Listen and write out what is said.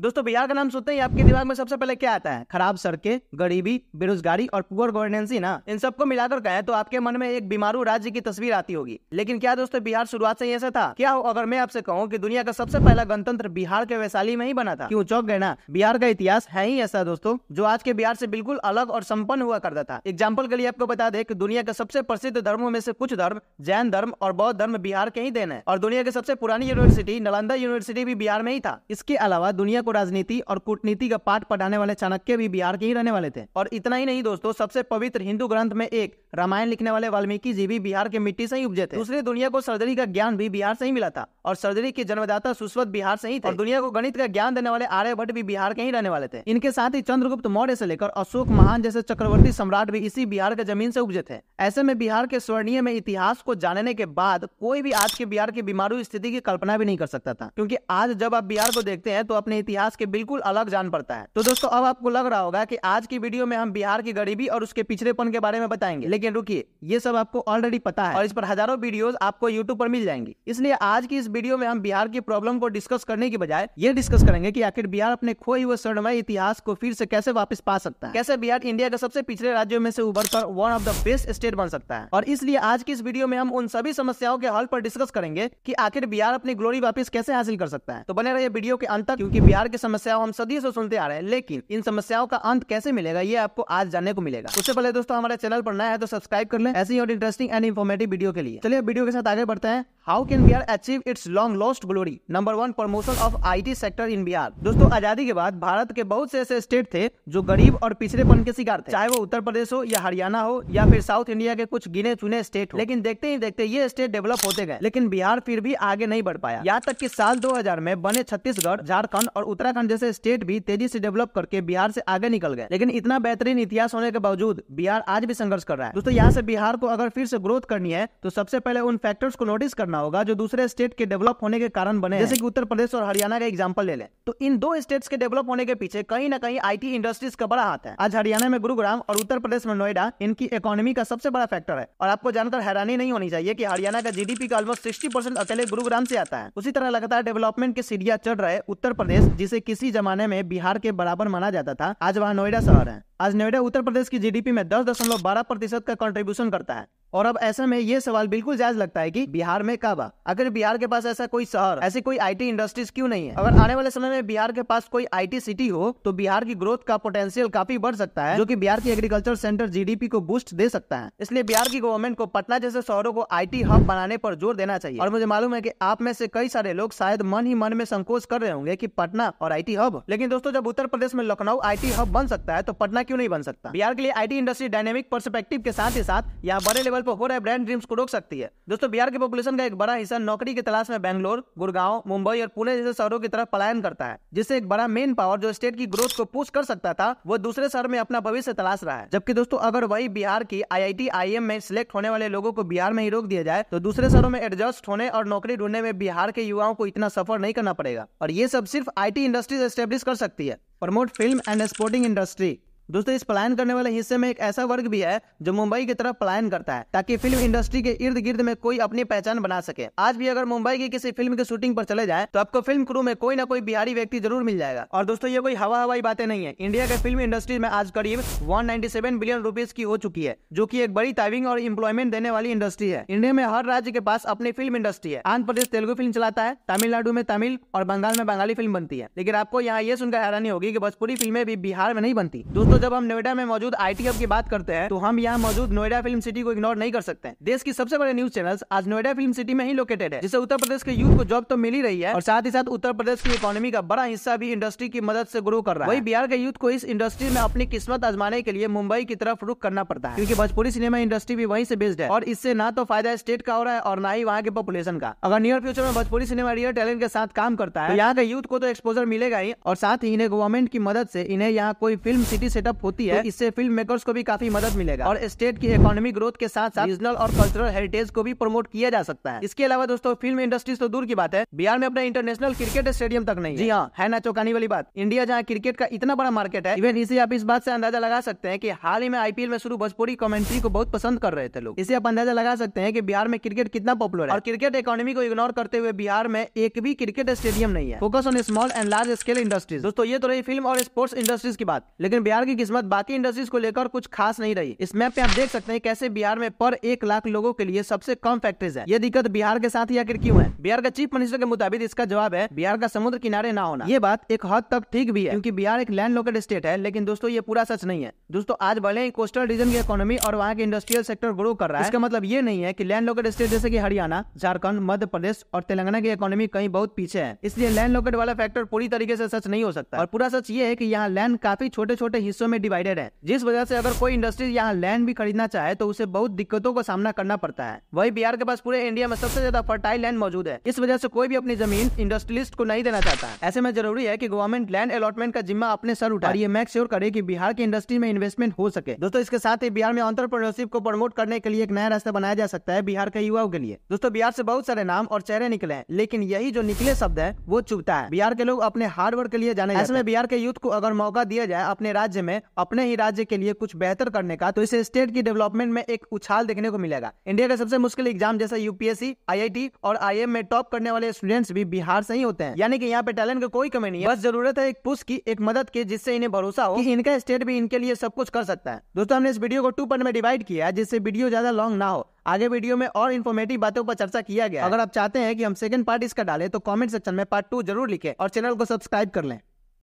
दोस्तों बिहार का नाम सुनते ही आपके दिमाग में सबसे पहले क्या आता है? खराब सड़कें, गरीबी, बेरोजगारी और पुअर गवर्नेंस ही ना। इन सबको मिलाकर कहें तो आपके मन में एक बीमारू राज्य की तस्वीर आती होगी। लेकिन क्या दोस्तों बिहार शुरुआत से ही ऐसा था? क्या हो अगर मैं आपसे कहूँ कि दुनिया का सबसे पहला गणतंत्र बिहार के वैशाली में ही बना था? क्यों चौंक गए ना? बिहार का इतिहास है ही ऐसा दोस्तों, जो आज के बिहार से बिल्कुल अलग और संपन्न हुआ करता था। एग्जाम्पल के लिए आपको बता दें कि दुनिया के सबसे प्रसिद्ध धर्मों में से कुछ धर्म, जैन धर्म और बौद्ध धर्म बिहार के ही देन है। और दुनिया की सबसे पुरानी यूनिवर्सिटी नालंदा यूनिवर्सिटी भी बिहार में ही था। इसके अलावा दुनिया को राजनीति और कूटनीति का पाठ पढ़ाने वाले चाणक्य भी बिहार के ही रहने वाले थे। और इतना ही नहीं दोस्तों, सबसे पवित्र हिंदू ग्रंथ में एक रामायण लिखने वाले वाल्मीकि जी भी बिहार के मिट्टी से ही उपजे थे। दूसरी दुनिया को सर्जरी का ज्ञान भी बिहार से ही मिला था और सर्जरी के जन्मदाता सुश्रुत बिहार से ही थे। और दुनिया को गणित का ज्ञान देने वाले आर्यभट्ट भी बिहार के ही रहने वाले थे। इनके साथ ही चंद्रगुप्त मौर्य से लेकर अशोक महान जैसे चक्रवर्ती सम्राट भी इसी बिहार के जमीन से उपजे थे। ऐसे में बिहार के स्वर्णीय में इतिहास को जानने के बाद कोई भी आज के बिहार की बीमारू स्थिति की कल्पना भी नहीं कर सकता था, क्योंकि आज जब आप बिहार को देखते हैं तो अपने इतिहास के बिल्कुल अलग जान पड़ता है। तो दोस्तों अब आपको लग रहा होगा कि आज की वीडियो में हम बिहार की गरीबी और उसके पिछड़ेपन के बारे में बताएंगे, लेकिन रुकिए, ये सब आपको ऑलरेडी पता है और इस पर हजारों वीडियोस आपको यूट्यूब पर मिल जाएंगी। इसलिए आज की इस वीडियो में हम बिहार की प्रॉब्लम को डिस्कस करने की बजाय ये डिस्कस करेंगे कि आखिर बिहार अपने खोए हुए स्वर्णमय इतिहास को फिर से कैसे वापस पा सकता है, कैसे बिहार इंडिया के सबसे पिछड़े राज्यों में से उभरकर one of the best state बन सकता है। और इसलिए आज की इस वीडियो में हम उन सभी समस्याओं के हल पर डिस्कस करेंगे कि आखिर बिहार अपनी ग्लोरी वापस कैसे हासिल कर सकता है। तो बने रहिए वीडियो के अंत तक, क्योंकि बिहार की समस्याओं हम सदियों से सुनते आ रहे हैं, लेकिन इन समस्याओं का अंत कैसे मिलेगा ये आपको आज जानने को मिलेगा। उससे पहले दोस्तों हमारे चैनल पर नया है तो सब्सक्राइब कर लें ऐसी और इंटरेस्टिंग एंड इन्फॉर्मेटिव वीडियो के लिए। चलिए वीडियो के साथ आगे बढ़ते हैं। How can Bihar achieve it's long lost glory? Number 1, promotion of IT sector in Bihar. दोस्तों आजादी के बाद भारत के बहुत से ऐसे स्टेट थे जो गरीब और पिछड़ेपन के शिकार थे, चाहे वो उत्तर प्रदेश हो या हरियाणा हो या फिर साउथ इंडिया के कुछ गिने चुने स्टेट हो। लेकिन देखते ही देखते ये स्टेट डेवलप होते गए, लेकिन बिहार फिर भी आगे नहीं बढ़ पाया। यहाँ तक कि साल 2000 में बने छत्तीसगढ़, झारखंड और उत्तराखंड जैसे स्टेट भी तेजी से डेवलप करके बिहार से आगे निकल गए। लेकिन इतना बेहतरीन इतिहास होने के बावजूद बिहार आज भी संघर्ष कर रहा है। दोस्तों यहाँ से बिहार को अगर फिर से ग्रोथ करनी है तो सबसे पहले उन फैक्टर्स को नोटिस करना होगा जो दूसरे स्टेट के डेवलप होने के कारण बने, जैसे कि उत्तर प्रदेश और हरियाणा का एग्जांपल ले लें। तो इन दो स्टेट्स के डेवलप होने के पीछे कहीं ना कहीं आईटी इंडस्ट्रीज का बड़ा हाथ है। आज हरियाणा में गुरुग्राम और उत्तर प्रदेश में नोएडा इनकी इकोनॉमी का सबसे बड़ा फैक्टर है। और आपको जानकर हैरानी नहीं होनी चाहिए कि हरियाणा का जीडीपी का ऑलमोस्ट 60% अकेले गुरुग्राम से आता है। उसी तरह लगातार डेवलपमेंट की सीढ़ियां चढ़ रहे उत्तर प्रदेश, जिसे किसी जमाने में बिहार के बराबर माना जाता था, आज वहाँ नोएडा शहर है। आज नोएडा उत्तर प्रदेश की जीडीपी में 10.12% का कंट्रीब्यूशन करता है। और अब ऐसे में ये सवाल बिल्कुल जायज लगता है कि बिहार में कब अगर बिहार के पास ऐसा कोई शहर, ऐसी कोई आईटी इंडस्ट्रीज क्यों नहीं है? अगर आने वाले समय में बिहार के पास कोई आईटी सिटी हो तो बिहार की ग्रोथ का पोटेंशियल काफी बढ़ सकता है, जो कि बिहार की एग्रीकल्चर सेंटर जीडीपी को बूस्ट दे सकता है। इसलिए बिहार की गवर्नमेंट को पटना जैसे शहरों को आईटी हब बनाने पर जोर देना चाहिए। और मुझे मालूम है कि आप में से कई सारे लोग शायद मन ही मन में संकोच कर रहे होंगे कि पटना और आईटी हब, लेकिन दोस्तों जब उत्तर प्रदेश में लखनऊ आईटी हब बन सकता है तो पटना क्यों नहीं बन सकता? बिहार के लिए आईटी इंडस्ट्री डायनेमिक पर्सपेक्टिव के साथ ही साथ यहाँ बड़े लेवल पर हो रहे ब्रांड ड्रीम्स को रोक सकती है। दोस्तों बिहार के पॉपुलेशन का एक बड़ा हिस्सा नौकरी की तलाश में बेंगलोर, गुड़गांव, मुंबई और पुणे जैसे शहरों की तरफ पलायन करता है, जिससे एक बड़ा मेन पावर जो स्टेट की ग्रोथ को पुश कर सकता था वो दूसरे शहर में अपना भविष्य तलाश रहा है। जबकि दोस्तों अगर वही बिहार की आईआईटी आईएम में सिलेक्ट होने वाले लोगों को बिहार में ही रोक दिया जाए तो दूसरे शहरों में एडजस्ट होने और नौकरी ढूंढने में बिहार के युवाओं को इतना सफर नहीं करना पड़ेगा। और ये सब सिर्फ आईटी इंडस्ट्रीज एस्टेब्लिश कर सकती है। Promote film and sporting industry. दोस्तों इस पलायन करने वाले हिस्से में एक ऐसा वर्ग भी है जो मुंबई की तरफ पलायन करता है, ताकि फिल्म इंडस्ट्री के इर्द गिर्द में कोई अपनी पहचान बना सके। आज भी अगर मुंबई की किसी फिल्म की शूटिंग पर चले जाएं तो आपको फिल्म क्रू में कोई ना कोई बिहारी व्यक्ति जरूर मिल जाएगा। और दोस्तों ये कोई हवाई बातें नहीं है। इंडिया के फिल्म इंडस्ट्री में आज करीब 197 बिलियन रुपीज की हो चुकी है, जो की एक बड़ी टाइमिंग और एम्प्लॉयमेंट देने वाली इंडस्ट्री है। इंडिया में हर राज्य के पास अपनी फिल्म इंडस्ट्री है। आंध्र प्रदेश तेलुगु फिल्म चलाता है, तमिलनाडु में तमिल और बंगाल में बंगाली फिल्म बनती है। लेकिन आपको यहाँ ये सुनकर हैरानी होगी कि भोजपुरी फिल्में भी बिहार में नहीं बनती। दोस्तों जब हम नोएडा में मौजूद आईटी हब की बात करते हैं तो हम यहाँ मौजूद नोएडा फिल्म सिटी को इग्नोर नहीं कर सकते। देश की सबसे बड़े न्यूज चैनल्स आज नोएडा फिल्म सिटी में ही लोकेटेड है, जिससे उत्तर प्रदेश के यूथ को जॉब तो मिल ही रही है और साथ ही साथ उत्तर प्रदेश की इकोनॉमी का बड़ा हिस्सा भी इंडस्ट्री की मदद से ग्रो कर रहा है। वही बिहार के यूथ को इस इंडस्ट्री में अपनी किस्मत आजमाने के लिए मुंबई की तरफ रुख करना पड़ता है, क्योंकि भोजपुरी सिनेमा इंडस्ट्री भी वहीं से बेस्ड है। और इससे ना तो फायदा स्टेट का हो रहा है और ना ही वहाँ के पॉपुलेशन का। अगर नियर फ्यूचर में भोजपुरी सिनेमा रियल टैलेंट के साथ काम करता है तो यहाँ के यूथ को तो एक्सपोजर मिलेगा ही, और साथ ही इन्हें गवर्नमेंट की मदद से इन्हें यहाँ कोई फिल्म सिटी से सेटअप होती है, तो इससे फिल्म मेकर्स को भी काफी मदद मिलेगा और स्टेट की इकोनॉमी ग्रोथ के साथ साथ रीजनल और कल्चरल हेरिटेज को भी प्रमोट किया जा सकता है। इसके अलावा दोस्तों फिल्म इंडस्ट्री तो दूर की बात है, बिहार में अपना इंटरनेशनल क्रिकेट स्टेडियम तक नहीं है। जी हाँ, है ना चौंकाने वाली बात। इंडिया जहाँ क्रिकेट का इतना बड़ा मार्केट है, इवन इसे आप इस बात से अंदाजा लगा सकते हैं कि हाल ही में आईपीएल में शुरू भोजपुरी कमेंट्री को बहुत पसंद कर रहे थे लोग। इसे आप अंदाजा लगा सकते हैं कि बिहार में क्रिकेट कितना पॉपुलर है और क्रिकेट इकोनॉमी को इग्नोर करते हुए बिहार में एक भी क्रिकेट स्टेडियम नहीं है। Focus on small and large scale industries. दोस्तों ये तो रही फिल्म और स्पोर्ट्स इंडस्ट्रीज की बात, लेकिन बिहार की किस्मत बाकी इंडस्ट्रीज को लेकर कुछ खास नहीं रही। इस मैप पे आप देख सकते हैं कैसे बिहार में पर 1 लाख लोगों के लिए सबसे कम फैक्ट्रीज है। ये दिक्कत बिहार के साथ ही आखिर क्यों है? बिहार का चीफ मिनिस्टर के मुताबिक इसका जवाब है बिहार का समुद्र किनारे ना होना। ये बात एक हद तक ठीक भी है क्योंकि बिहार एक लैंड लॉकेड स्टेट है, लेकिन दोस्तों ये पूरा सच नहीं है। दोस्तों आज भले ही कोस्टल रीजन की इकोनॉमी और वहाँ के इंडस्ट्रियल सेक्टर ग्रो कर रहा है, इसका मतलब ये नहीं है कि लैंड लॉकेड स्टेट जैसे कि हरियाणा, झारखंड, मध्य प्रदेश और तेलंगाना की इकोनॉमी कहीं बहुत पीछे है। इसलिए लैंड लॉकेड वाला फैक्टर पूरी तरीके से सच नहीं हो सकता और पूरा सच ये है कि यहाँ लैंड काफी छोटे छोटे हिस्सों में डिवाइडेड है, जिस वजह से अगर कोई इंडस्ट्री यहाँ लैंड भी खरीदना चाहे तो उसे बहुत दिक्कतों का सामना करना पड़ता है। वही बिहार के पास पूरे इंडिया में सबसे ज्यादा फर्टाइल लैंड मौजूद है, इस वजह से कोई भी अपनी जमीन इंडस्ट्रियलिस्ट को नहीं देना चाहता है। ऐसे में जरूरी है कि गवर्नमेंट लैंड अलॉटमेंट का जिम्मा अपने सर उठाए और ये मेक श्योर करे कि बिहार की इंडस्ट्री में इन्वेस्टमेंट हो सके। दोस्तों इसके साथ ही बिहार में एंटरप्रेन्योरशिप को प्रमोट करने के लिए एक नया रास्ता बनाया जा सकता है बिहार के युवाओं के लिए। दोस्तों बिहार से बहुत सारे नाम और चेहरे निकले हैं, लेकिन यही जो निकले शब्द है वो चुभता है। बिहार के लोग अपने हार्ड वर्क के लिए जाने जाते हैं। ऐसे में बिहार के यूथ को अगर मौका दिया जाए अपने राज्य में अपने ही राज्य के लिए कुछ बेहतर करने का, तो इसे स्टेट की डेवलपमेंट में एक उछाल देखने को मिलेगा। इंडिया का सबसे मुश्किल एग्जाम जैसे यूपीएससी, आईआईटी और आईएम में टॉप करने वाले स्टूडेंट्स भी बिहार से ही होते हैं। यानी कि यहाँ पे टैलेंट की कोई कमी नहीं है, बस जरूरत है एक पुश की, एक मदद की, जिससे इन्हें भरोसा हो कि इनका स्टेट भी इनके लिए सब कुछ कर सकता है। दोस्तों हमने इस वीडियो को 2 पार्ट में डिवाइड किया है, जिससे वीडियो ज्यादा लॉन्ग ना हो। आगे वीडियो में और इन्फॉर्मेटिव बातों पर चर्चा किया गया। अगर आप चाहते हैं कि हम सेकंड पार्ट इसका डालें तो कमेंट सेक्शन में पार्ट 2 जरूर लिखें और चैनल को सब्सक्राइब कर लें।